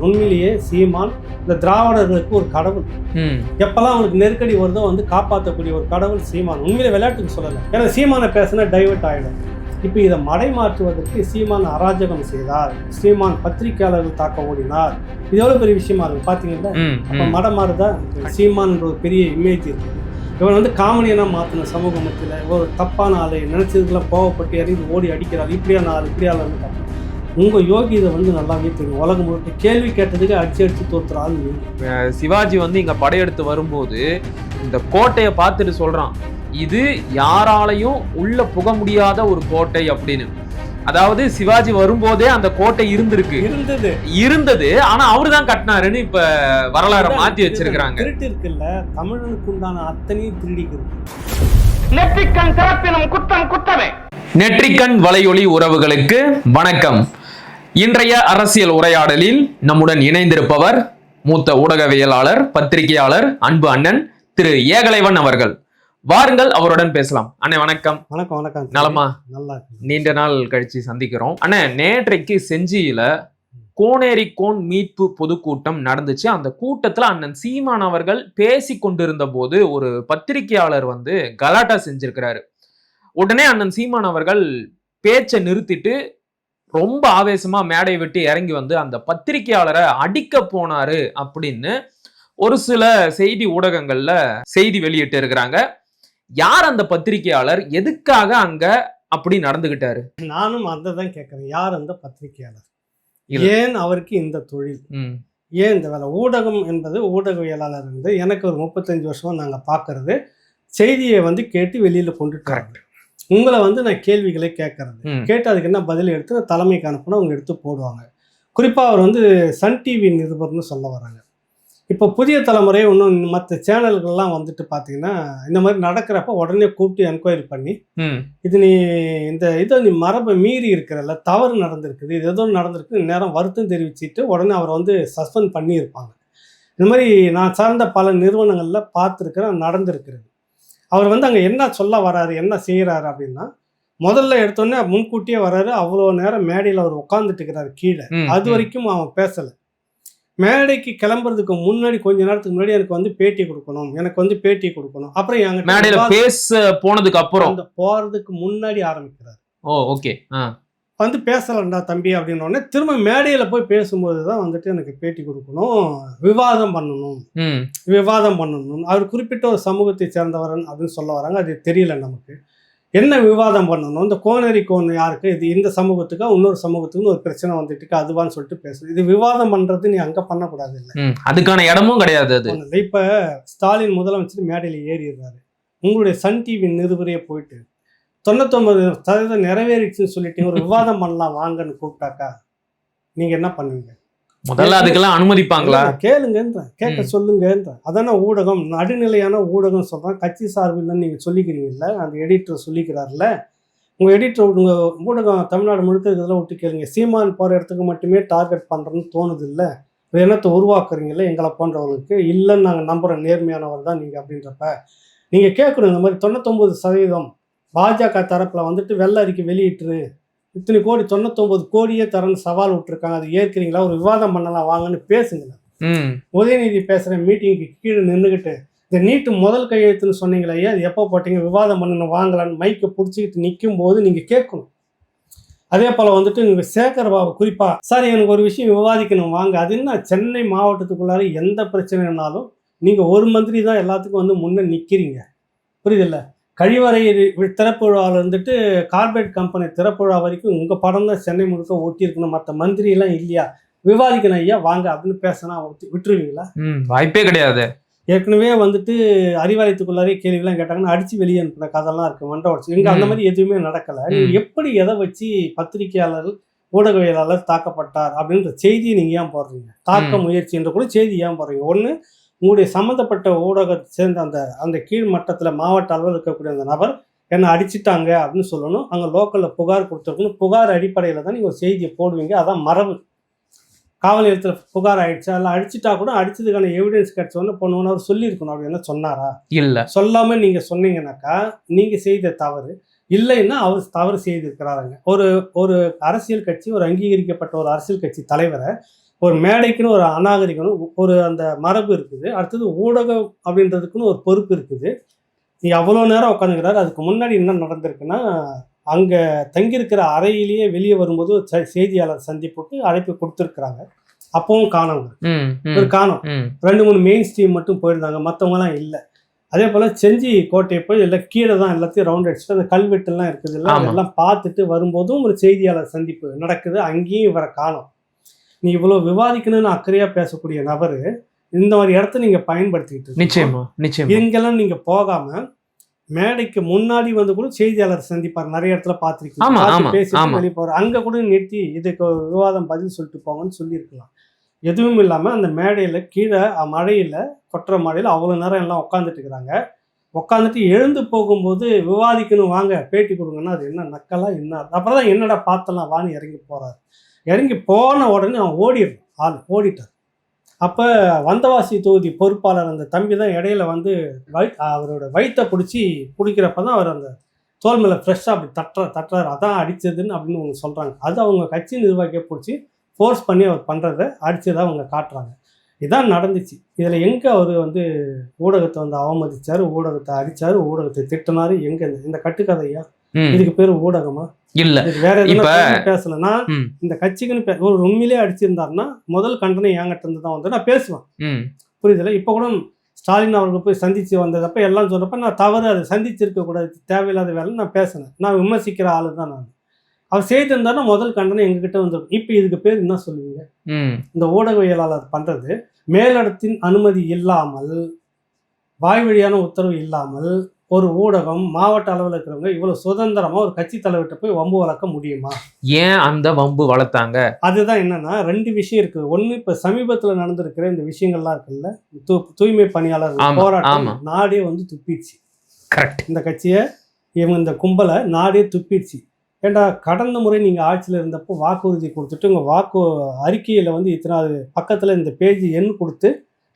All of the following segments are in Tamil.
உண்மையிலேயே சீமான் இந்த திராவிடர்களுக்கு ஒரு கடவுள். எப்பெல்லாம் அவங்களுக்கு நெருக்கடி வருதோ வந்து காப்பாற்றக்கூடிய ஒரு கடவுள் சீமான். உண்மையிலே விளையாட்டுக்கு சொல்லலை, ஏன்னா சீமானை பேசினா டைவர்ட் ஆகிடும். இப்போ இதை மடைமாற்றுவதற்கு சீமான் அராஜகம் செய்தார், சீமான் பத்திரிகையாளர்கள் தாக்க ஓடினார். இது எவ்வளோ பெரிய விஷயமா இருக்கு பார்த்தீங்கன்னா. அப்போ மடை சீமான் ஒரு பெரிய இமேஜ் இருக்கு. இவன் வந்து காமெடியனாக மாற்றின சமூக மத்தியில் ஒரு தப்பான ஆளை நினச்சதுக்கெல்லாம் கோவப்பட்டு இறங்கி ஓடி அடிக்கிறார். இப்படியான ஆள் இப்படியால் வந்து உங்கள் யோகி இதை வந்து நல்லாவே தெரியும். உலகம் முழுக்க கேள்வி கேட்டதுக்கு அடிச்சு தோற்றுற ஆள். சிவாஜி வந்து இங்கே படையெடுத்து வரும்போது இந்த கோட்டையை பார்த்துட்டு சொல்கிறான், இது யாராலையும் உள்ள புக முடியாத ஒரு கோட்டை அப்படின்னு. அதாவது சிவாஜி வரும்போதே அந்த கோட்டை இருந்தது ஆனா அவரு தான் கட்டினாருன்னு இப்ப வரலாறு மாத்தி வச்சிருக்காங்க. திருட்டு இருக்குல்ல, தமிழனுக்கு உண்டான அத்தனையும் திருடிக்கிறது. நெற்றிக்கண் திறப்பினும் குற்றம் குற்றமே. நெற்றிக்கண் வலையொலி உறவுகளுக்கு வணக்கம். இன்றைய அரசியல் உரையாடலில் நம்முடன் இணைந்திருப்பவர் மூத்த ஊடகவியலாளர், பத்திரிகையாளர், அன்பு அண்ணன் திரு ஏகலைவன் அவர்கள். வாருங்கள், அவருடன் பேசலாம். அண்ணே வணக்கம். வணக்கம். வணக்கம். நலமா? நல்லா. நீண்ட நாள் கழிச்சு சந்திக்கிறோம். அண்ணே, நேற்றைக்கு செஞ்சியில கோனேரிக்கோன் மீட்பு பொதுக்கூட்டம் நடந்துச்சு. அந்த கூட்டத்துல அண்ணன் சீமான் அவர்கள் பேசி கொண்டிருந்த போது ஒரு பத்திரிகையாளர் வந்து கலாட்டா செஞ்சிருக்கிறாரு. உடனே அண்ணன் சீமான் அவர்கள் பேச்சை நிறுத்திட்டு ரொம்ப ஆவேசமா மேடை விட்டு இறங்கி வந்து அந்த பத்திரிகையாளரை அடிக்க போனாரு அப்படின்னு ஒரு சில செய்தி ஊடகங்கள்ல செய்தி வெளியிட்டு இருக்கிறாங்க. யார் அந்த பத்திரிகையாளர்? எதுக்காக அங்க அப்படி நடந்துகிட்டாரு? நானும் அதான் கேட்கிறேன். யார் அந்த பத்திரிகையாளர்? ஏன் அவருக்கு இந்த தொழில்? ஏன் இந்த வேலை? ஊடகம் என்பது, ஊடகவியலாளர் என்பது எனக்கு ஒரு 35 வருஷமா நாங்க பாக்குறது, செய்தியை வந்து கேட்டு வெளியில கொண்டுட்டு உங்களை வந்து நான் கேள்விகளை கேட்கறது, கேட்டு அதுக்கு என்ன பதில் எடுத்து தலைமைக்கு அனுப்புனா அவங்க எடுத்து போடுவாங்க. குறிப்பா அவர் வந்து சன் டிவி நிருபர்னு சொல்ல வராங்க. இப்போ புதிய தலைமுறை இன்னும் மற்ற சேனல்கள்லாம் வந்துட்டு பார்த்தீங்கன்னா இந்த மாதிரி நடக்கிறப்ப உடனே கூப்பிட்டு என்கொயரி பண்ணி, இது நீ மரபை மீறி இருக்கிறல்ல, தவறு நடந்திருக்குது, இது ஏதோ நடந்திருக்கு, நேரம் வருத்தம் தெரிவிச்சுட்டு உடனே அவரை வந்து சஸ்பெண்ட் பண்ணியிருப்பாங்க. இந்த மாதிரி நான் சார்ந்த பல நிறுவனங்களில் பார்த்துருக்கிறேன், நடந்திருக்கிறது. அவர் வந்து அங்கே என்ன சொல்ல வராரு, என்ன செய்கிறாரு அப்படின்னா, முதல்ல எடுத்தோடனே முன்கூட்டியே வர்றாரு. அவ்வளோ நேரம் மேடையில் அவர் உட்காந்துட்டு இருக்கிறாரு கீழே. அது வரைக்கும் அவன் பேசலை. மேடைக்கு கிளம்புறதுக்கு முன்னாடி கொஞ்ச நேரத்துக்கு முன்னாடி எனக்கு வந்து பேட்டி கொடுக்கணும், அப்புறம் எங்க மேடையில பேச போனதுக்கு அப்புறம் போறதுக்கு முன்னாடி ஆரம்பிக்கிறாரு. ஓகே, வந்து பேசலண்டா தம்பி அப்படின்னோடனே திரும்ப மேடையில போய் பேசும்போது தான் வந்துட்டு எனக்கு பேட்டி கொடுக்கணும், விவாதம் பண்ணணும். அவர் குறிப்பிட்ட ஒரு சமூகத்தை சேர்ந்தவர் அப்படின்னு சொல்ல வராங்க. அது தெரியல நமக்கு என்ன விவாதம் பண்ணணும். இந்த கோனேரிக்கோன் யாருக்கு, இது இந்த சமூகத்துக்கு இன்னொரு சமூகத்துக்குன்னு ஒரு பிரச்சனை வந்துட்டு அதுவான்னு சொல்லிட்டு பேசுறது. இது விவாதம் பண்றது நீ அங்க பண்ணக்கூடாது, இல்லை அதுக்கான இடமும் கிடையாது. அது இப்ப ஸ்டாலின் முதலமைச்சர் மேடையில ஏறிடுறாரு. உங்களுடைய சன் டிவி நிருபரையே போயிட்டு 99% நிறைவேறிச்சுன்னு சொல்லிட்டு ஒரு விவாதம் பண்ணலாம் வாங்கன்னு கூப்பிட்டாக்கா நீங்க என்ன பண்ணுவீங்க? முதல்ல அதுக்கெல்லாம் அனுமதிப்பாங்களா? கேட்க சொல்லுங்கன்ற. அதான ஊடகம், நடுநிலையான ஊடகம் சொல்றேன். கட்சி சார்பில் நீங்க சொல்லிக்கிறீங்கல்ல, அந்த எடிட்டர் சொல்லிக்கிறாருல்ல, உங்க எடிட்டர் உங்க ஊடகம் தமிழ்நாடு முழுக்க இதெல்லாம் விட்டு கேளுங்க. சீமான் போற இடத்துக்கு மட்டுமே டார்கெட் பண்றேன்னு தோணுது இல்லை, எண்ணத்தை உருவாக்குறீங்கல்ல எங்களை போன்றவர்களுக்கு. இல்லைன்னு நாங்கள் நம்புறோம், நேர்மையானவர் தான் நீங்க அப்படின்றப்ப நீங்க கேட்கணும். இந்த மாதிரி 99% பாஜக தரப்புல வந்துட்டு வெள்ள அறிக்கை வெளியிட்டு இத்தனை கோடி 99 கோடியே தரன்னு சவால் விட்டுருக்காங்க, அது ஏற்கிறீங்களா, ஒரு விவாதம் பண்ணலாம் வாங்கன்னு பேசுங்களேன். உதயநிதி பேசுகிற மீட்டிங்க்கு கீழே நின்றுக்கிட்டு இந்த நீட்டு முதல் கையெழுத்துன்னு சொன்னீங்களே, அது எப்போ போட்டீங்க, விவாதம் பண்ணணும் வாங்கலான்னு மைக்கை பிடிச்சிக்கிட்டு நிற்கும் போது நீங்கள் கேட்கணும். அதே போல் வந்துட்டு நீங்கள் சேகர் பாபு குறிப்பாக, சார் எனக்கு ஒரு விஷயம் விவாதிக்கணும் வாங்க, அது என்ன சென்னை மாவட்டத்துக்குள்ளார எந்த பிரச்சனைனாலும் நீங்கள் ஒரு மந்திரி தான் எல்லாத்துக்கும் வந்து முன்னே நிற்கிறீங்க, புரியுதில்ல? கழிவறை திறப்பு விழாவில் இருந்துட்டு கார்பரேட் கம்பெனி திறப்பு விழா வரைக்கும் உங்கள் படம் தான் சென்னை முழுக்க ஒட்டியிருக்கணும், மற்ற மந்திரியெல்லாம் இல்லையா, விவாதிக்கணும் ஐயா வாங்க அப்படின்னு பேசினா விட்டுருவீங்களா? வாய்ப்பே கிடையாது. ஏற்கனவே வந்துட்டு அறிவாலயத்துக்குள்ளாரே கேள்விலாம் கேட்டாங்கன்னா அடித்து வெளியே அனுப்புன கதெல்லாம் இருக்குது, மண்டை உடச்சு. இங்கே அந்த மாதிரி எதுவுமே நடக்கலை. நீங்கள் எப்படி எதை வச்சு பத்திரிகையாளர், ஊடகவியலாளர் தாக்கப்பட்டார் அப்படின்ற செய்தியை நீங்கள் ஏன் போடுறீங்க? தாக்க முயற்சின்ற கூட செய்தி ஏன் போடுறீங்க? ஒன்று, உங்களுடைய சம்மந்தப்பட்ட ஊடகத்தை சேர்ந்த அந்த கீழ் மட்டத்தில் மாவட்ட அளவில் இருக்கக்கூடிய அந்த நபர் என்னை அடிச்சுட்டாங்க அப்படின்னு சொல்லணும். அங்கே லோக்கலில் புகார் கொடுத்துருக்கணும். புகார் அடிப்படையில் தான் நீங்கள் ஒரு செய்தியை போடுவீங்க. அதான் மரபு. காவல் நிலையத்தில் புகார் ஆயிடுச்சு, அதில் அடிச்சுட்டா கூட அடிச்சதுக்கான எவிடன்ஸ் கிடைச்சோன்னு பண்ணுவோன்னு அவர் சொல்லியிருக்கணும். அப்படி என்ன சொன்னாரா? இல்லை. சொல்லாமல் நீங்கள் சொன்னீங்கன்னாக்கா நீங்கள் செய்த தவறு. இல்லைன்னா அவர் தவறு செய்திருக்கிறாருங்க. ஒரு அரசியல் கட்சி, ஒரு அங்கீகரிக்கப்பட்ட ஒரு அரசியல் கட்சி தலைவரை ஒரு மேடைக்குன்னு ஒரு அநாகரிகம் ஒரு அந்த மரபு இருக்குது. அடுத்தது ஊடகம் அப்படின்றதுக்குன்னு ஒரு பொறுப்பு இருக்குது. நீ அவ்வளோ நேரம் உட்காந்துக்கிறாரு. அதுக்கு முன்னாடி என்ன நடந்திருக்குன்னா, அங்கே தங்கியிருக்கிற அறையிலேயே வெளியே வரும்போது ஒரு செய்தியாளர் சந்திப்புக்கு அழைப்பு கொடுத்துருக்குறாங்க. அப்பவும் காணோம். ஒரு காணோம். 2-3 மெயின் ஸ்ட்ரீம் மட்டும் போயிருந்தாங்க, மற்றவங்கலாம் இல்லை. அதே போல் செஞ்சி கோட்டையை போய் எல்லாம் கீழே தான் எல்லாத்தையும் ரவுண்ட் அடிச்சுட்டு அந்த கல்வெட்டுலாம் இருக்குது இல்லை, அதெல்லாம் பார்த்துட்டு வரும்போதும் ஒரு செய்தியாளர் சந்திப்பு நடக்குது. அங்கேயும் இவரை காணோம். நீ இவ்வளோ விவாதிக்கணும்னு அக்கறையாக பேசக்கூடிய நபர் இந்த மாதிரி இடத்த நீங்கள் பயன்படுத்திக்கிட்டு நிச்சயமா இங்கெல்லாம் நீங்கள் போகாமல் மேடைக்கு முன்னாடி வந்து கூட செய்தியாளர் சந்திப்பார். நிறைய இடத்துல பார்த்துருக்கீங்க, பேசிட்டு வெளியே போகிறார். அங்கே கூட நிறுத்தி இதுக்கு விவாதம் பதில் சொல்லிட்டு போங்கன்னு சொல்லியிருக்கலாம். எதுவும் இல்லாமல் அந்த மேடையில் கீழே மழையில் கொட்டுற மழையில் அவ்வளோ நேரம் எல்லாம் உட்காந்துட்டு இருக்கிறாங்க. உட்காந்துட்டு எழுந்து போகும்போது விவாதிக்கணும் வாங்க பேட்டி கொடுங்கன்னா அது என்ன நக்கலா என்ன? அப்புறம் தான் என்னடா பார்த்தலாம் வான்னு இறங்கி போகிறார். இறங்கி போன உடனே அவன் ஓடிட்டார். அப்போ வந்தவாசி தொகுதி பொறுப்பாளர் அந்த தம்பி தான் இடையில வந்து அவரோட வயிற்றை பிடிச்சி பிடிக்கிறப்ப தான் அவர் அந்த தோல் மேலே ஃப்ரெஷ்ஷாக அப்படி தட்டுறாரு. அதான் அடித்ததுன்னு அப்படின்னு அவங்க சொல்கிறாங்க. அது அவங்க கட்சி நிர்வாகியை பிடிச்சி ஃபோர்ஸ் பண்ணி அவர் பண்ணுறதை அடித்ததாக அவங்க காட்டுறாங்க. இதான் நடந்துச்சு. இதில் எங்கே அவர் வந்து ஊடகத்தை வந்து அவமதிச்சார், ஊடகத்தை அடித்தார், ஊடகத்தை திட்டினார், எங்கே இந்த கட்டுக்கதையா? இதுக்கு பேர் ஊடகமா? இல்ல வேற எதுவும் பேசலன்னா இந்த கட்சிக்குன்னு ஒரு உண்மையிலே அடிச்சிருந்தாருன்னா முதல் கண்டனை என்கிட்ட இருந்து தான் வந்து நான் பேசுவேன். புரியுதுல? இப்போ கூட ஸ்டாலின் அவர்கள் போய் சந்திச்சு வந்ததப்ப எல்லாம் சொல்றப்ப நான் தவறு அதை சந்திச்சிருக்க கூடாது, தேவையில்லாத வேலை நான் பேசினேன். நான் விமர்சிக்கிற ஆளு தான் நான். அவர் செய்திருந்தாருன்னா முதல் கண்டனை எங்ககிட்ட வந்துடும். இப்போ இதுக்கு பேர் என்ன சொல்லுவீங்க? இந்த ஊடகவியலாளர் பண்றது மேலிடத்தின் அனுமதி இல்லாமல், வாய் வழியான உத்தரவு இல்லாமல் ஒரு ஊடகம் மாவட்ட அளவில் இருக்கிறவங்க இவ்வளவு சுதந்திரமா ஒரு கட்சி தலைவர்கிட்ட போய் வம்பு வளர்க்க முடியுமா? ஏன் அந்த வம்பு வளர்த்தாங்க? அதுதான் என்னன்னா 2 விஷயம் இருக்குது. ஒன்று, இப்போ சமீபத்தில் நடந்திருக்கிற இந்த விஷயங்கள்லாம் இருக்குல்ல, தூய்மை பணியாளர் போராட்டம் நாடே வந்து துப்பிடுச்சு. இந்த கட்சியை இவங்க இந்த கும்பலை நாடே துப்பிடுச்சு. ஏண்டா கடந்த முறை நீங்கள் ஆட்சியில் இருந்தப்போ வாக்குறுதி கொடுத்துட்டு உங்கள் வாக்கு அறிக்கையில் வந்து இத்தனாவது பக்கத்தில் இந்த பேஜ் எண் கொடுத்து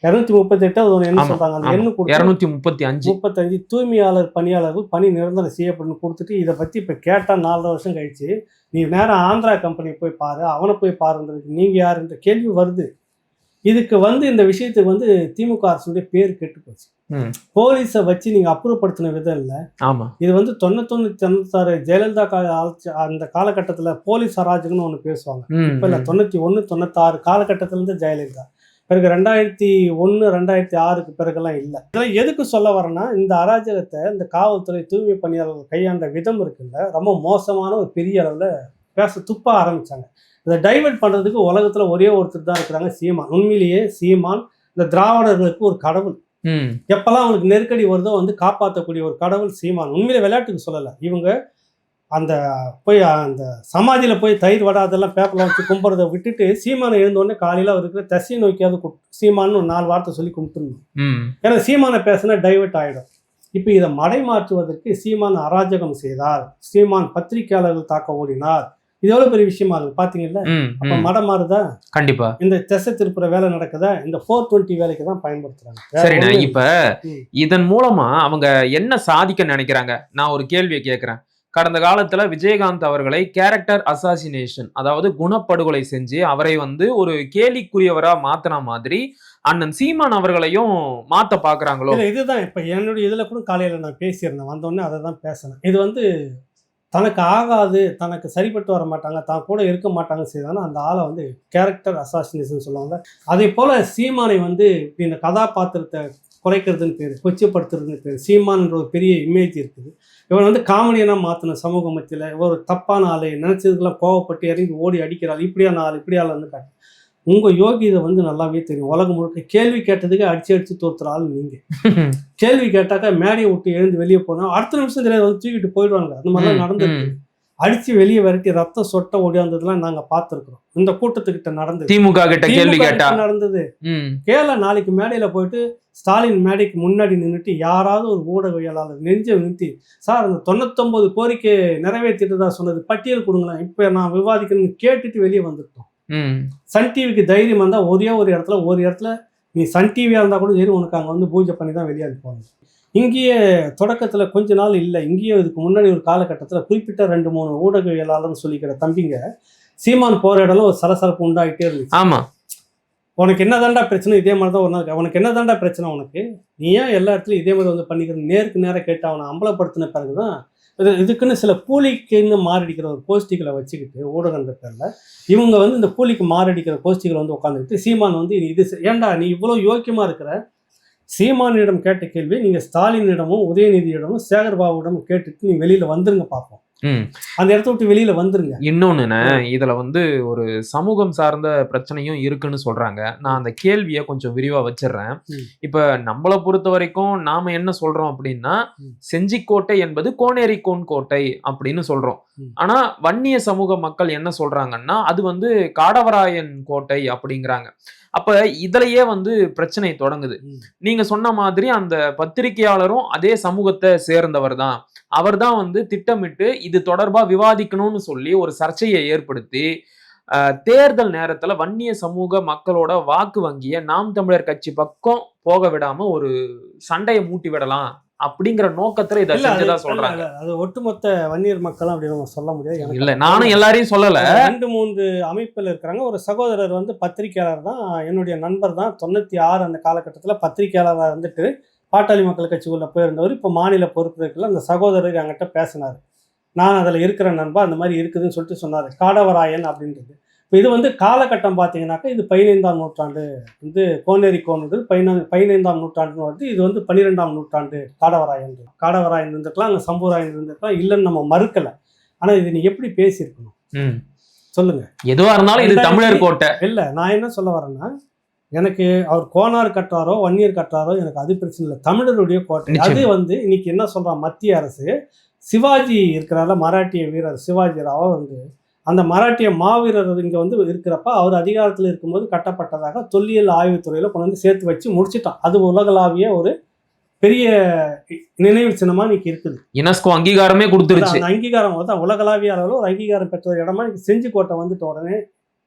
238 அது என்ன சொல்றாங்க, அந்த எண்ணு கொடுத்து 235 தூய்மையாளர் பணியாளர்கள் பணி நிரந்தரம் செய்யப்படும் கொடுத்துட்டு இதை பற்றி இப்போ கேட்டால் 4 வருஷம் கழிச்சு நீ நேரம் ஆந்திரா கம்பெனி போய் பாரு, அவனை போய் பாருன்றதுக்கு நீங்கள் யாருன்ற கேள்வி வருது. இதுக்கு வந்து இந்த விஷயத்துக்கு வந்து திமுக அரசுடைய பேர் கெட்டு போச்சு. போலீஸை வச்சு நீங்கள் அப்புறப்படுத்தின விதம் இல்லை. இது வந்து 91-96 ஜெயலலிதா அந்த காலகட்டத்தில் போலீஸ் அராஜகம்னு ஒன்று பேசுவாங்க. இப்போ இல்லை 91-96 காலகட்டத்திலேருந்து ஜெயலலிதா, பிறகு 2001-2006 பிறகுலாம் இல்லை. இதெல்லாம் எதுக்கு சொல்ல வரேன்னா, இந்த அராஜகத்தை இந்த காவல்துறை தூய்மை பணியாளர்கள் கையாண்ட விதம் இருக்குல்ல, ரொம்ப மோசமான ஒரு பெரிய அளவில் துப்ப ஆரம்பிச்சாங்க. இதை டைவெர்ட் பண்ணுறதுக்கு உலகத்தில் ஒரே ஒருத்தர் தான் இருக்கிறாங்க, சீமான். உண்மையிலேயே சீமான் இந்த திராவிடர்களுக்கு ஒரு கடவுள். எப்பெல்லாம் அவங்களுக்கு நெருக்கடி வருதோ வந்து காப்பாற்றக்கூடிய ஒரு கடவுள் சீமான். உண்மையிலே விளையாட்டுக்கு சொல்லலை. இவங்க அந்த போய் அந்த சமாதியில் போய் தயிர் வடை அதெல்லாம் பேப்பரில் வச்சு கும்பிட்றதை விட்டுட்டு சீமானை எழுந்தோடனே காலையில் இருக்கிற தசையை நோக்கியாவது சீமான்னு ஒரு 4 வார்த்தை சொல்லி கும்பிட்டுருந்தோம். ஏன்னா சீமானை பேசினா டைவெர்ட் ஆகிடும். இப்போ இதை மடை மாற்றுவதற்கு சீமான் அராஜகம் செய்தார், சீமான் பத்திரிகையாளர்கள் தாக்க ஓடினார். இது எவ்வளவு பெரிய விஷயமா இருக்கு பாத்தீங்கல்ல? அப்ப மடம் மாறுதா? கண்டிப்பா. இந்த திசை திருப்புற வேலை நடக்குதா? இந்த 420 வேலைக்கு தான் பயன்படுத்துறாங்க. சரிண்ணா, இப்ப இதன் மூலமா அவங்க என்ன சாதிக்க நினைக்கிறாங்க? நான் ஒரு கேள்வியை கேட்கிறேன். கடந்த காலத்துல விஜயகாந்த் அவர்களை கேரக்டர் அசாசினேஷன், அதாவது குணப்படுகொலை செஞ்சு அவரை வந்து ஒரு கேலிக்குரியவரா மாத்தின மாதிரி அண்ணன் சீமான் அவர்களையும் மாத்த பாக்குறாங்களோ? இதுதான் இப்ப என்னுடைய இதுல கூட காலையில நான் பேசியிருந்தேன், வந்தோடனே அதை தான் பேசினேன். இது வந்து தனக்கு ஆகாது, தனக்கு சரிப்பட்டு வர மாட்டாங்க, தான் கூட இருக்க மாட்டாங்க செய்தாலும் அந்த ஆளை வந்து கேரக்டர் அசாசினேஷன் சொல்லுவாங்க. அதே போல் சீமானை வந்து இந்த கதாபாத்திரத்தை குறைக்கிறதுன்னு பேர், கொச்சப்படுத்துறதுன்னு பேர். சீமான்ன்ற ஒரு பெரிய இமேஜ் இருக்குது. இவன் வந்து காமெடியனாக மாற்றின சமூக மத்தியில் ஒரு தப்பான ஆளை நினச்சதுக்கெல்லாம் கோவப்பட்டு இறங்கி ஓடி அடிக்கிறாள், இப்படியான ஆள் இப்படியால் வந்து காட்டு. உங்கள் யோகி இதை வந்து நல்லாவே தெரியும். உலகம் முழுக்க கேள்வி கேட்டதுக்கு அடிச்சு தோத்துற ஆள் நீங்கள். கேள்வி கேட்டாக்கா மேடையை விட்டு எழுந்து வெளியே போனால் அடுத்த நிமிஷம் தெரியாது வந்து தூக்கிட்டு போயிடுவாங்க. அந்த மாதிரிலாம் நடந்துருக்கு. அடிச்சு வெளியே விரட்டி ரத்தம் சொட்ட ஓடியாந்ததுலாம் நாங்க பார்த்துருக்கிறோம். இந்த கூட்டத்துக்கிட்ட நடந்தது, திமுக கிட்ட கேள்வி கேட்டா நடந்தது. கேள நாளைக்கு மேடையில போயிட்டு ஸ்டாலின் மேடைக்கு முன்னாடி நின்றுட்டு யாராவது ஒரு ஊடகவியலாளர் நெஞ்சை நிறுத்தி, சார் அந்த 99 கோரிக்கை நிறைவேற்றிட்டு தான் சொன்னது, பட்டியல் கொடுங்களேன், இப்ப நான் விவாதிக்கணும்னு கேட்டுட்டு வெளியே வந்துட்டோம். சன் டிவிக்கு தைரியம் வந்தா ஒரு இடத்துல நீ சன் டிவியா இருந்தா கூட சரி, உனக்கு அங்க வந்து பூஜை பண்ணி தான் வெளியே போவாங்க. இங்கேயே தொடக்கத்துல கொஞ்ச நாள் இல்லை, இங்கேயே இதுக்கு முன்னாடி ஒரு காலகட்டத்தில் குறிப்பிட்ட 2-3 ஊடகவியலாளர்னு சொல்லிக்கிற தம்பிங்க சீமான் போற இடம்லாம் ஒரு சலசலப்பு உண்டாகிட்டே இருந்துச்சு. ஆமா, உனக்கு என்னதான்டா பிரச்சனை, இதே மாதிரி தான் ஒரு நாள் உனக்கு என்னதான்டா பிரச்சனை, உனக்கு நீ ஏன் எல்லா இடத்துலையும் இதே மாதிரி வந்து பண்ணிக்கிற, நேருக்கு நேரம் கேட்டு அவனை அம்பலப்படுத்தின பிறகுதான் இதுக்குன்னு சில கூலிக்குன்னு மாரடிக்கிற ஒரு கோஷ்டிகளை வச்சுக்கிட்டு ஊடகன்ற பேர்ல இவங்க வந்து இந்த கூலிக்கு மாரடிக்கிற கோஷ்டிகளை வந்து உட்காந்துக்கிட்டு சீமான் வந்து இது ஏன்டா நீ இவ்வளோ யோக்கியமா இருக்கிற, சீமானிடம் கேட்ட கேள்வி நீங்க ஸ்டாலினிடமும் உதயநிதியிடமும் சேகர்பாபுடமும் கேட்டுட்டு நீ வெளியில வந்துருங்க பார்ப்போம், அந்த இடத்த விட்டு வெளியில வந்துருங்க. இன்னொன்னு இதுல வந்து ஒரு சமூகம் சார்ந்த பிரச்சனையும் இருக்குன்னு சொல்றாங்க. நான் அந்த கேள்வியை கொஞ்சம் விரிவா வச்சிடுறேன். இப்ப நம்மளை பொறுத்த வரைக்கும் நாம என்ன சொல்றோம் அப்படின்னா, செஞ்சிக்கோட்டை என்பது கோனேரிக்கோன் கோட்டை அப்படின்னு சொல்றோம். ஆனா வன்னிய சமூக மக்கள் என்ன சொல்றாங்கன்னா அது வந்து காடவராயன் கோட்டை அப்படிங்கிறாங்க. அப்ப இதுலயே வந்து பிரச்சனை தொடங்குது. நீங்க சொன்ன மாதிரி அந்த பத்திரிகையாளரும் அதே சமூகத்தை சேர்ந்தவர் தான். அவர் தான் வந்து திட்டமிட்டு இது தொடர்பா விவாதிக்கணும்னு சொல்லி ஒரு சர்ச்சையை ஏற்படுத்தி தேர்தல் நேரத்துல வன்னிய சமூக மக்களோட வாக்கு வங்கிய நாம் தமிழர் கட்சி பக்கம் போக விடாம ஒரு சண்டையை மூட்டி விடலாம் அப்படிங்கிற நோக்கத்துல இதை செஞ்சுதான் சொல்றாங்க. அது ஒட்டுமொத்த வன்னியர் மக்களும் அப்படின்னு சொல்ல முடியாது. இல்ல நானும் எல்லாரையும் சொல்லல. 2-3 அமைப்பில் இருக்கிறாங்க. ஒரு சகோதரர் வந்து பத்திரிகையாளர் தான், என்னுடைய நண்பர் தான். 96 அந்த காலகட்டத்தில் பத்திரிகையாளராக இருந்துட்டு பாட்டாளி மக்கள் கட்சிக்குள்ள போயிருந்தவர். இப்போ மாநில பொறுப்பு இருக்குல்ல, அந்த சகோதரர் என்கிட்ட பேசினார். நான் அதில் இருக்கிற நண்பா, அந்த மாதிரி இருக்குதுன்னு சொல்லிட்டு சொன்னார். காடவராயன் அப்படின்றது இப்போ இது வந்து காலகட்டம் பார்த்தீங்கன்னாக்கா இது 15ஆம் நூற்றாண்டு வந்து கோனேரிக்கோன்றது 15ஆம் நூற்றாண்டுன்னு வருது. இது வந்து 12ஆம் நூற்றாண்டு காடவராயன் இருந்துக்கலாம், அங்கே சம்பூராயன் இருந்துக்கலாம், இல்லைன்னு நம்ம மறுக்கலை. ஆனால் இது நீ எப்படி பேசியிருக்கணும் சொல்லுங்க. எதுவாக இருந்தாலும் இது தமிழர் கோட்டை இல்லை. நான் என்ன சொல்ல வரேன்னா, எனக்கு அவர் கோனார் கட்டுறாரோ வன்னியர் கட்டுறாரோ எனக்கு அது பிரச்சனை இல்லை, தமிழருடைய கோட்டை. அது வந்து இன்னைக்கு என்ன சொல்கிறான் மத்திய அரசு, சிவாஜி இருக்கிறார மராட்டிய வீரர் சிவாஜி ராவோ வந்து அந்த மராட்டிய மாவீரர் இங்கே வந்து இருக்கிறப்ப அவர் அதிகாரத்தில் இருக்கும்போது கட்டப்பட்டதாக தொல்லியல் ஆய்வுத்துறையில் கொண்டு வந்து சேர்த்து வச்சு முடிச்சிட்டான். அது உலகளாவிய ஒரு பெரிய நினைவு சின்னமா இன்னைக்கு இருக்குது. யுனெஸ்கோ அங்கீகாரமே கொடுத்துருச்சு. அந்த அங்கீகாரம் தான் உலகளாவிய அளவில் ஒரு அங்கீகாரம் பெற்ற இடமா இன்னைக்கு செஞ்சிக்கோட்டை வந்துட்டு உடனே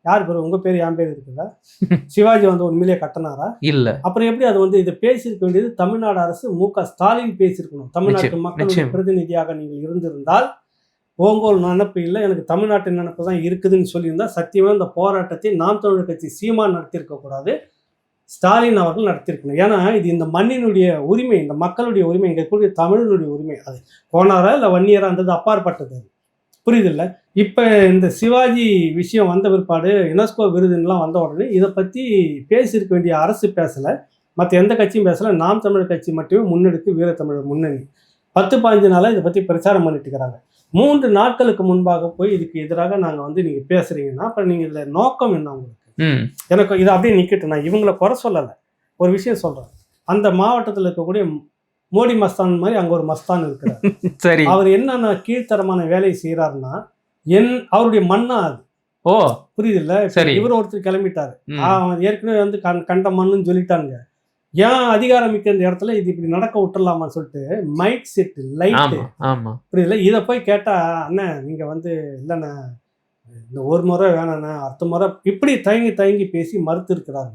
யார் பேர், உங்க பேர் என் பேர் இருக்குல்ல, சிவாஜி வந்து உண்மையிலேயே கட்டினாரா இல்ல? அப்புறம் எப்படி அது வந்து இதை பேசியிருக்க வேண்டியது தமிழ்நாடு அரசு மு.க. ஸ்டாலின் பேசியிருக்கணும். தமிழ்நாட்டு மக்களுடைய பிரதிநிதியாக நீங்கள் இருந்திருந்தால் ஓங்கோல் நினப்பு இல்லை, எனக்கு தமிழ்நாட்டு நினப்பு தான் இருக்குதுன்னு சொல்லியிருந்தா சத்தியமாக இந்த போராட்டத்தை நாம் தமிழர் கட்சி சீமான் நடத்தியிருக்க கூடாது, ஸ்டாலின் அவர்கள் நடத்தியிருக்கணும். ஏன்னா இது இந்த மண்ணினுடைய உரிமை, இந்த மக்களுடைய உரிமை, இங்கே கூடிய தமிழனுடைய உரிமை. அது கோனாரா இல்லை வன்னியரான்றது அப்பாற்பட்டது. அது புரியுதில்ல? இப்போ இந்த சிவாஜி விஷயம் வந்த பிற்பாடு யுனெஸ்கோ விருதுலாம் வந்த உடனே இதை பற்றி பேசியிருக்க வேண்டிய அரசு பேசலை, மற்ற எந்த கட்சியும் பேசலை. நாம் தமிழர் கட்சி மட்டுமே முன்னெடுத்து வீரத்தமிழர் முன்னணி 10-15 நாளாக இதை பற்றி பிரச்சாரம் பண்ணிட்டு இருக்கிறாங்க. 3 நாட்களுக்கு முன்பாக போய் இதுக்கு எதிராக நாங்கள் வந்து நீங்கள் பேசுறீங்கன்னா அப்புறம் நீங்கள் இதில் நோக்கம் என்ன உங்களுக்கு? எனக்கு இது அப்படியே நிற்கட்டு. நான் இவங்களை குறை சொல்லலை, ஒரு விஷயம் சொல்கிறேன். அந்த மாவட்டத்தில் இருக்கக்கூடிய மோடி மஸ்தான் மாதிரி அங்கே ஒரு மஸ்தான் இருக்கிறார். சரி, அவர் என்னென்ன கீழ்த்தரமான வேலையை செய்கிறாருன்னா அவருடைய மண்ணா அது. ஓ புரியுது இல்லை? சரி, இவர் ஒருத்தர் கிளம்பிட்டாரு, ஏற்கனவே வந்து கண்ட மண்ணுன்னு சொல்லிட்டாங்க. ஏன் அதிகாரம் மிக்க இந்த இடத்துல இது இப்படி நடக்க விட்டுறலாமான்னு சொல்லிட்டு மைக் செட் லைட்டு புரியுதுல, இதை போய் கேட்டா அண்ணன் நீங்க வந்து இல்லைண்ணா இந்த ஒரு முறை வேணாண்ணா அடுத்த முறை இப்படி தயங்கி பேசி மறுத்து இருக்கிறாங்க.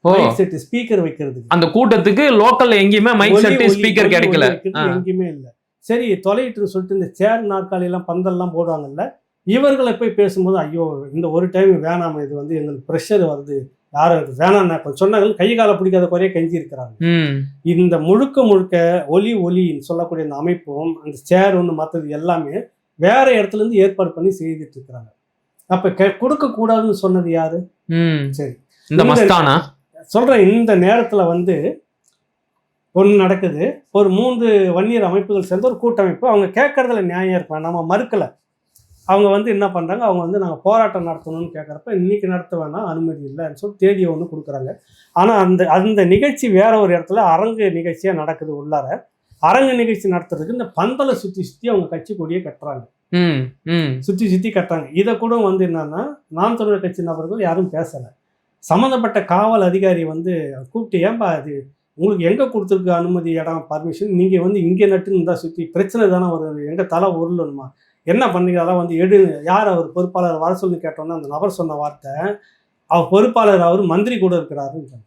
மைக் செட் ஸ்பீக்கர் வைக்கிறதுக்கு அந்த கூட்டத்துக்கு லோக்கல்ல எங்கேயுமே மைக் செட் ஸ்பீக்கர் கிடைக்கல, எங்கேயுமே இல்லை. சரி தொலைட்டுன்னு சொல்லிட்டு இந்த சேர் நாற்காலி எல்லாம் பந்தல்லாம் போடுவாங்கல்ல, இவர்களை போய் பேசும்போது ஐயோ இந்த ஒரு டைம் வேணாம, இது வந்து எங்களுக்கு ப்ரெஷர் வருது, யாரும் வேணாம் கொஞ்சம் சொன்னாங்க, கை காலை பிடிக்காத குறைய கெஞ்சி இருக்கிறாங்க. இந்த முழுக்க ஒலின்னு சொல்லக்கூடிய அந்த அமைப்பும் அந்த சேர் ஒன்று மற்றது எல்லாமே வேற இடத்துல இருந்து ஏற்பாடு பண்ணி செய்துட்டு இருக்கிறாங்க. அப்ப கொடுக்க கூடாதுன்னு சொன்னது யாரு? சரி, இந்த மஸ்தானா சொல்றேன். இந்த நேரத்துல வந்து ஒன்று நடக்குது, ஒரு 3 வன்னியர் அமைப்புகள் சேர்ந்து ஒரு கூட்டமைப்பு, அவங்க கேட்கறதுல நியாயம் இருப்பாங்க, நம்ம மறுக்கலை. அவங்க வந்து என்ன பண்ணுறாங்க, அவங்க வந்து நாங்கள் போராட்டம் நடத்தணும்னு கேட்குறப்ப இன்றைக்கி நடத்த வேணாம், அனுமதி இல்லைன்னு சொல்லி தேதியை ஒன்று கொடுக்குறாங்க. ஆனால் அந்த நிகழ்ச்சி வேற ஒரு இடத்துல அரங்கு நிகழ்ச்சியாக நடக்குது. உள்ளார அரங்கு நிகழ்ச்சி நடத்துறதுக்கு இந்த பந்தலை சுற்றி அவங்க கட்சி கொடியே கட்டுறாங்க, சுற்றி கட்டுறாங்க. இதை கூட வந்து என்னன்னா நாம் தமிழர் கட்சி நபர்கள் யாரும் பேசலை. சம்மந்தப்பட்ட காவல் அதிகாரி வந்து கூப்பிட்டு, ஏன்பா அது உங்களுக்கு எங்கே கொடுத்துருக்கு அனுமதி, இடம், பர்மிஷன், நீங்கள் வந்து இங்கே நட்டுன்னு இருந்தால் சுற்றி பிரச்சனை தானே வருது, எங்கள் தலை உருளணுமா, என்ன பண்ணீங்க, அதெல்லாம் வந்து யார் அவர் பொறுப்பாளர் வர சொல்லி கேட்டோன்னா அந்த நபர் சொன்ன வார்த்தை, அவர் பொறுப்பாளர் அவர் மந்திரி கூட இருக்கிறாருன்னு.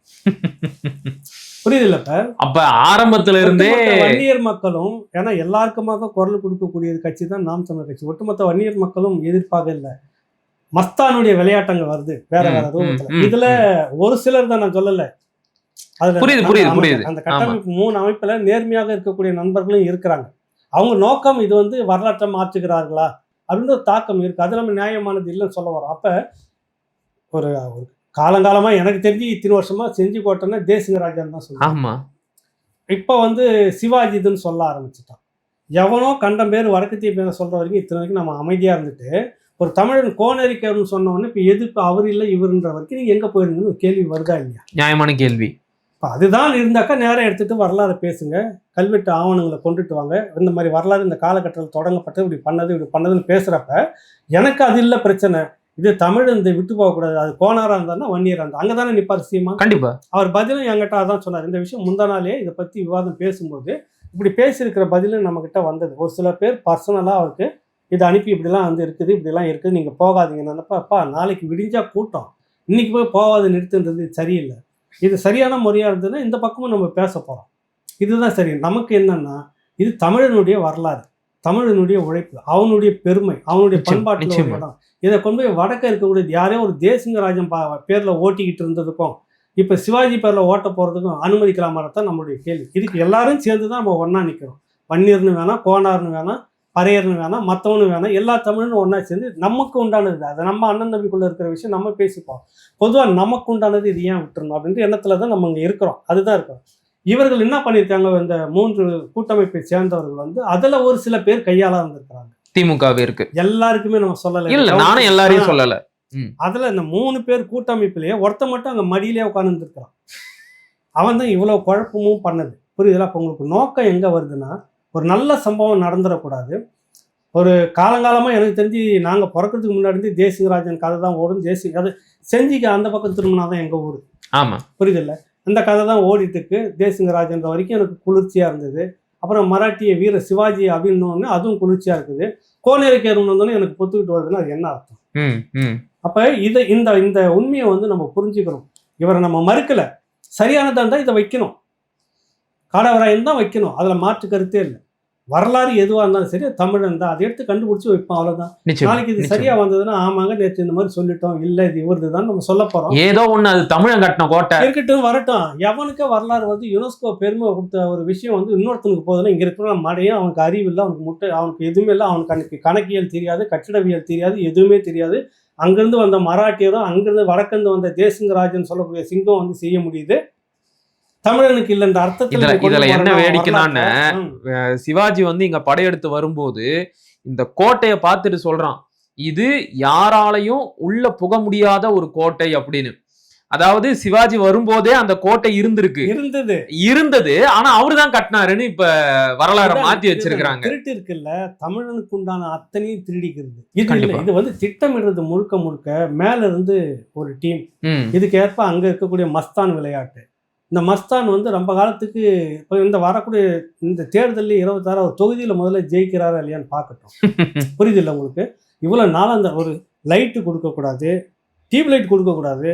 புரியுது இல்ல? அப்ப ஆரம்பத்துல இருந்தே வன்னியர் மக்களும், ஏன்னா எல்லாருக்குமாக குரல் கொடுக்கக்கூடிய கட்சி தான் நாம் தமிழர் கட்சி, ஒட்டுமொத்த வன்னியர் மக்களும் எதிர்ப்பாக இல்லை. மஸ்தானுடைய விளையாட்டங்கள் வருது வேற வேற ரூபத்துல. இதுல ஒரு சிலர் தான், நான் சொல்லல. அதுல புரியுது. அந்த கட்டமைப்பு 3 அமைப்புல நேர்மையாக இருக்கக்கூடிய நண்பர்களும் இருக்கிறாங்க. அவங்க நோக்கம் இது வந்து வரலாற்றை மாற்றுகிறார்களா அப்படின்ற தாக்கம் இருக்கு. அது நம்ம நியாயமானது இல்லைன்னு சொல்ல வரோம். அப்ப ஒரு காலங்காலமா எனக்கு தெரிஞ்சு இத்தனை வருஷமா செஞ்சிக்கோட்டைன்னா தேசிங்கராஜன் தான் சொல்லுவாங்க. இப்போ வந்து சிவாஜி இதுன்னு சொல்ல ஆரம்பிச்சுட்டான். எவனோ கண்டம் பேர் வடக்கத்திய பேர் சொல்ற வரைக்கும் இத்தனை வரைக்கும் நம்ம அமைதியா இருந்துட்டு, ஒரு தமிழன் கோனரிக்கர்னு சொன்ன உடனே இப்போ எதிர்ப்பு அவர் இல்லை இவருன்ற வரைக்கும் நீங்க எங்க போயிருந்தீங்கன்னு ஒரு கேள்வி வருதா இல்லையா? நியாயமான கேள்வி. இப்போ அதுதான் இருந்தாக்கா நேரம் எடுத்துட்டு வரலாறு பேசுங்க, கல்வெட்டு ஆவணங்களை கொண்டுட்டு வாங்க. இந்த மாதிரி வரலாறு இந்த காலகட்டத்தில் தொடங்கப்பட்டு இப்படி பண்ணதுன்னு பேசுறப்ப எனக்கு அது இல்லை பிரச்சனை. இது தமிழ் இந்த விட்டு போகக்கூடாது. அது கோனாரா இருந்தாருன்னா வன்னியரா இருந்தா அங்கதானே நிப்பார் சீமா. கண்டிப்பா அவர் பதிலும் என்கிட்ட அதான் சொன்னார். இந்த விஷயம் முந்தா நாளே இதை பத்தி விவாதம் பேசும்போது இப்படி பேசியிருக்கிற பதிலும் நம்ம கிட்ட வந்தது. ஒரு சில பேர் பர்சனலா அவருக்கு இதை அனுப்பி இப்படிலாம் வந்து இருக்குது, இப்படிலாம் இருக்குது, நீங்க போகாதீங்க. நினைப்பா நாளைக்கு விடிஞ்சா கூட்டம், இன்னைக்கு போய் போகாது நிறுத்துன்றது சரியில்லை. இது சரியான முறையா இருந்ததுன்னா இந்த பக்கமும் நம்ம பேச போறோம். இதுதான் சரி. நமக்கு என்னன்னா இது தமிழனுடைய வரலாறு, தமிழனுடைய உழைப்பு, அவனுடைய பெருமை, அவனுடைய பண்பாட்டு இடம். இதை கொண்டு போய் வடக்க இருக்கக்கூடியது யாரோ ஒரு தேசிங்கராஜன் பேர்ல ஓட்டிக்கிட்டு இருந்ததுக்கும் இப்ப சிவாஜி பேர்ல ஓட்ட போறதுக்கும் அனுமதிக்கலாமாதான் நம்மளுடைய கேள்வி. இதுக்கு எல்லாரும் சேர்ந்துதான் நம்ம ஒன்னா நிக்கிறோம். வன்னியர்னு வேணாம், கோனார்னு வேணாம், பறையர்னு வேணாம், மற்றவனு வேணாம், எல்லா தமிழ்னு ஒன்னா சேர்ந்து நமக்கு உண்டானது, அதை நம்ம அண்ணன் தம்பிக்குள்ள இருக்கிற விஷயம் நம்ம பேசிப்போம். பொதுவாக நமக்கு உண்டானது இது ஏன் விட்டுருணும் அப்படின்ற எண்ணத்துல தான் நம்ம இங்க இருக்கிறோம். அதுதான் இருக்கிறோம். இவர்கள் என்ன பண்ணியிருக்காங்க, இந்த 3 கூட்டமைப்பை சேர்ந்தவர்கள் வந்து அதுல ஒரு சில பேர் கையாளா இருந்திருக்கிறாங்க. திமுகவே இருக்கு, எல்லாருக்குமே நம்ம சொல்லல, இல்ல நானும் எல்லாரையும் சொல்லல. அதுல இந்த 3 பேர் கூட்டமைப்பிலேயே ஒருத்த மட்டும் அங்க மடியிலே உட்கார்ந்து இருக்கான். அவன் தான் இவ்வளவு குழப்பமும் பண்ணது. புரியுதுல? அப்ப உங்களுக்கு நோக்கம் எங்க வருதுன்னா, ஒரு நல்ல சம்பவம் நடந்துடக்கூடாது. ஒரு காலங்காலமா எனக்கு தெரிஞ்சு நாங்க பிறக்கிறதுக்கு முன்னாடி இருந்து தேசிங்கராஜன் கதை தான் ஓடும். அது செஞ்சிக்கு அந்த பக்கம் திரும்பினாதான் எங்க ஊரு. ஆமா, புரியுதுல்ல? அந்த கதை தான் ஓடிட்டு இருக்கு. தேசிங்கராஜன்ற வரைக்கும் எனக்கு குளிர்ச்சியா இருந்தது. அப்புறம் மராட்டிய வீர சிவாஜி அப்படின்னு அதுவும் குளிர்ச்சியா இருக்குது. கோனேரிக்கேரன் வந்தோன்னு எனக்கு பொத்துக்கிட்டு வருதுன்னா அது என்ன அர்த்தம்? அப்ப இந்த உண்மையை வந்து நம்ம புரிஞ்சுக்கிறோம். இவரை நம்ம மறுக்கல, சரியானதா இருந்தா இதை வைக்கணும், காடவராயன் தான் வைக்கணும், அதுல மாற்று கருத்தே இல்லை. வரலாறு எதுவா இருந்தாலும் சரி, தமிழன் தான் அதை எடுத்து கண்டுபிடிச்சு வைப்போம், அவ்வளவுதான். நாளைக்கு இது சரியா வந்ததுன்னா ஆமாங்க நேற்று இந்த மாதிரி சொல்லிட்டோம், இல்ல இது இவருது தான் நம்ம சொல்ல போறோம். ஏதோ ஒண்ணு அது தமிழன் கட்டின கோட்டை இருக்கட்டும், வரட்டும். எவனுக்கு வரலாறு வந்து யுனெஸ்கோ பெருமை கொடுத்த ஒரு விஷயம் வந்து இன்னொருத்தனுக்கு போதுன்னா, இங்க இருக்கிற மடையும் அவனுக்கு அறிவு இல்லை, அவனுக்கு முட்டை, அவனுக்கு எதுவுமே இல்லை, அவனுக்கு அன்னைக்கு கணக்கியல் தெரியாது, கட்டிடவியல் தெரியாது, எதுவுமே தெரியாது. அங்கிருந்து வந்த மராட்டியரும் அங்கிருந்து வடக்கிருந்து வந்த தேசிங்கராஜன் சொல்லக்கூடிய சிங்கம் வந்து செய்ய முடியுது. தமிழனுக்கு இல்லைன்ற அர்த்தத்துல இதுல என்ன வேடிக்கைன்னு, சிவாஜி வந்து இங்க படையெடுத்து வரும்போது இந்த கோட்டையை பார்த்துட்டு சொல்றான், இது யாராலையும் உள்ள புக முடியாத ஒரு கோட்டை அப்படின்னு. அதாவது சிவாஜி வரும்போதே அந்த கோட்டை இருந்தது, ஆனா அவருதான் கட்டினாருன்னு இப்ப வரலாறு மாத்தி வச்சிருக்காங்க. திருட்டு இருக்குல்ல, தமிழனுக்கு உண்டான அத்தனையும் திருடிக்கிறது. இது வந்து திட்டமிடுறது முழுக்க மேல இருந்து ஒரு டீம். இதுக்கு ஏற்ப அங்க இருக்கக்கூடிய மஸ்தான் விளையாட்டு. இந்த மஸ்தான் வந்து ரொம்ப காலத்துக்கு இப்போ இந்த வரக்கூடிய இந்த தேர்தலில் 26 தொகுதியில் முதல்ல ஜெயிக்கிறாரா இல்லையான்னு பார்க்கட்டும். புரியுது இல்லை உங்களுக்கு? இவ்வளோ நாளாக அந்த ஒரு லைட்டு கொடுக்கக்கூடாது, டியூப் லைட் கொடுக்கக்கூடாது,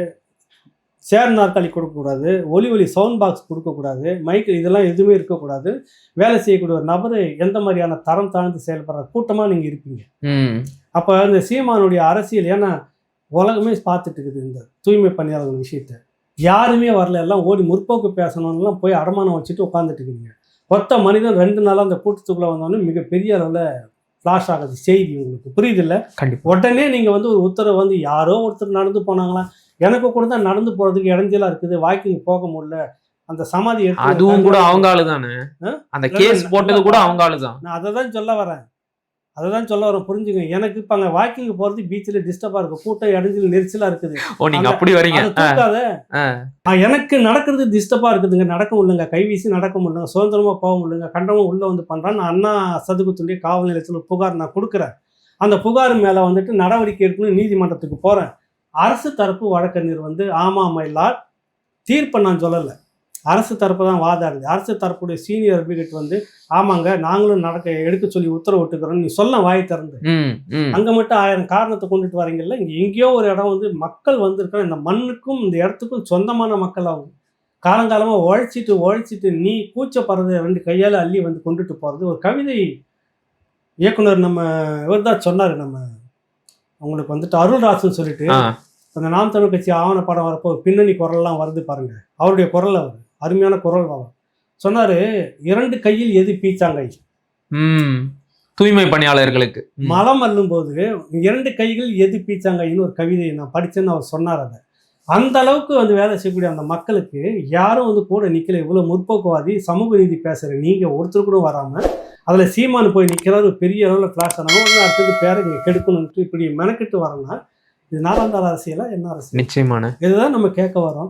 சேர் நாற்காலி கொடுக்கக்கூடாது, ஒலி சவுண்ட் பாக்ஸ் கொடுக்கக்கூடாது, மைக்கு இதெல்லாம் எதுவுமே இருக்கக்கூடாது. வேலை செய்யக்கூடிய ஒரு நபர் எந்த மாதிரியான தரம் தாழ்ந்து செயல்படுற கூட்டமாக நீங்கள் இருப்பீங்க. அப்போ இந்த சீமானுடைய அரசியல், ஏன்னா உலகமே பார்த்துட்டு இருக்குது இந்த தூய்மை பணியாளர்கள் விஷயத்தை. யாருமே வரல, எல்லாம் ஓடி முற்போக்கு பேசணும்லாம் போய் அடமானம் வச்சுட்டு உட்காந்துட்டு இருக்கீங்க. ஒத்த மனிதன் 2 நாளாக அந்த கூட்டத்துக்குள்ளே வந்தோடனே மிகப்பெரிய அளவில் ஃப்ளாஷ் ஆகுது செய்தி. உங்களுக்கு புரியுது இல்லை? உடனே நீங்கள் வந்து ஒரு உத்தரவு வந்து யாரோ ஒருத்தர் நடந்து போனாங்களாம், எனக்கு கூட தான் நடந்து போகிறதுக்கு இடைஞ்சலாக இருக்குது, வாக்கிங் போக முடியல, அந்த சமாதி அதுவும் கூட அவங்க ஆளு தானே, அந்த கேஸ் போட்டது கூட அவங்க ஆளு தான். நான் அதை தான் சொல்ல வரேன், புரிஞ்சுங்க. எனக்கு இப்போ அங்கே வாக்கிங் போகிறது பீச்சில் டிஸ்டர்பாக இருக்குது, கூட்டம் இடைஞ்சல் நெரிசலாக இருக்குது. அப்படி வரீங்க, எனக்கு நடக்கிறது டிஸ்டர்பாக இருக்குதுங்க, நடக்க முடியலங்க, கைவீசி நடக்க முடியலங்க, சுதந்திரமாக போக முடியலங்க, கண்டவங்க உள்ளே வந்து பண்ணுறான். நான் அண்ணா சதுக்கத்துடைய காவல் நிலையத்தில் புகார் நான் கொடுக்குறேன். அந்த புகார் மேலே வந்துட்டு நடவடிக்கை எடுக்கணும்னு நீதிமன்றத்துக்கு போகிறேன். அரசு தரப்பு வழக்கறிஞர் வந்து ஆமாம் மயிலார் தீர்ப்பை நான் சொல்லலை, அரசு தரப்பு தான் வாதாடுது. அரசு தரப்புடைய சீனியர் அட்வொகேட் வந்து ஆமாங்க நாங்களும் எடுக்க சொல்லி உத்தரவிட்டுக்கிறோம், நீ சொல்ல வாய் திறந்து. அங்க மட்டும் 1000 காரணத்தை கொண்டுட்டு வரீங்கல்ல. இங்க எங்கேயோ ஒரு இடம் வந்து மக்கள் வந்திருக்கிற இந்த மண்ணுக்கும் இந்த இடத்துக்கும் சொந்தமான மக்கள் அவங்க காலங்காலமா உழைச்சிட்டு நீ கூச்சப்படுறது 2 கையால அள்ளி வந்து கொண்டுட்டு போறது. ஒரு கவிதை இயக்குனர் நம்ம இவர் தான் சொன்னாரு, நம்ம உங்களுக்கு வந்துட்டு அருள்ராஜ்னு சொல்லிட்டு ஆ, அந்த நாம் தமிழ் கட்சி ஆவண படம் வரப்போ பின்னணி குரல்லாம் வருது பாருங்க, அவருடைய குரல் அவர் அருமையான குரல் அவர் சொன்னாரு, 2 கையில் எது பீச்சாங்கை. தூய்மை பணியாளர்களுக்கு மலம் அள்ளும் போது 2 கைகள் எது பீச்சாங்கைன்னு ஒரு கவிதையை நான் படிச்சேன்னு அவர் சொன்னார். அதை அந்த அளவுக்கு வந்து வேலை செய்யக்கூடிய அந்த மக்களுக்கு யாரும் வந்து கூட நிக்கல. இவ்வளவு முற்போக்குவாதி சமூக நீதி பேசுற நீங்க ஒருத்தர் கூட வராம அதுல சீமானு போய் நிக்கிறாரு, பெரிய அளவுல கிளாஸ் ஆனாலும் அடுத்தது பேரை நீங்க கெடுக்கணும்ட்டு இப்படி மெனக்கிட்டு வரேன்னா இது 4ஆம் தர அரசியலா என்ன அரசியல்? நிச்சயமான இதுதான் நம்ம கேட்க வரோம்.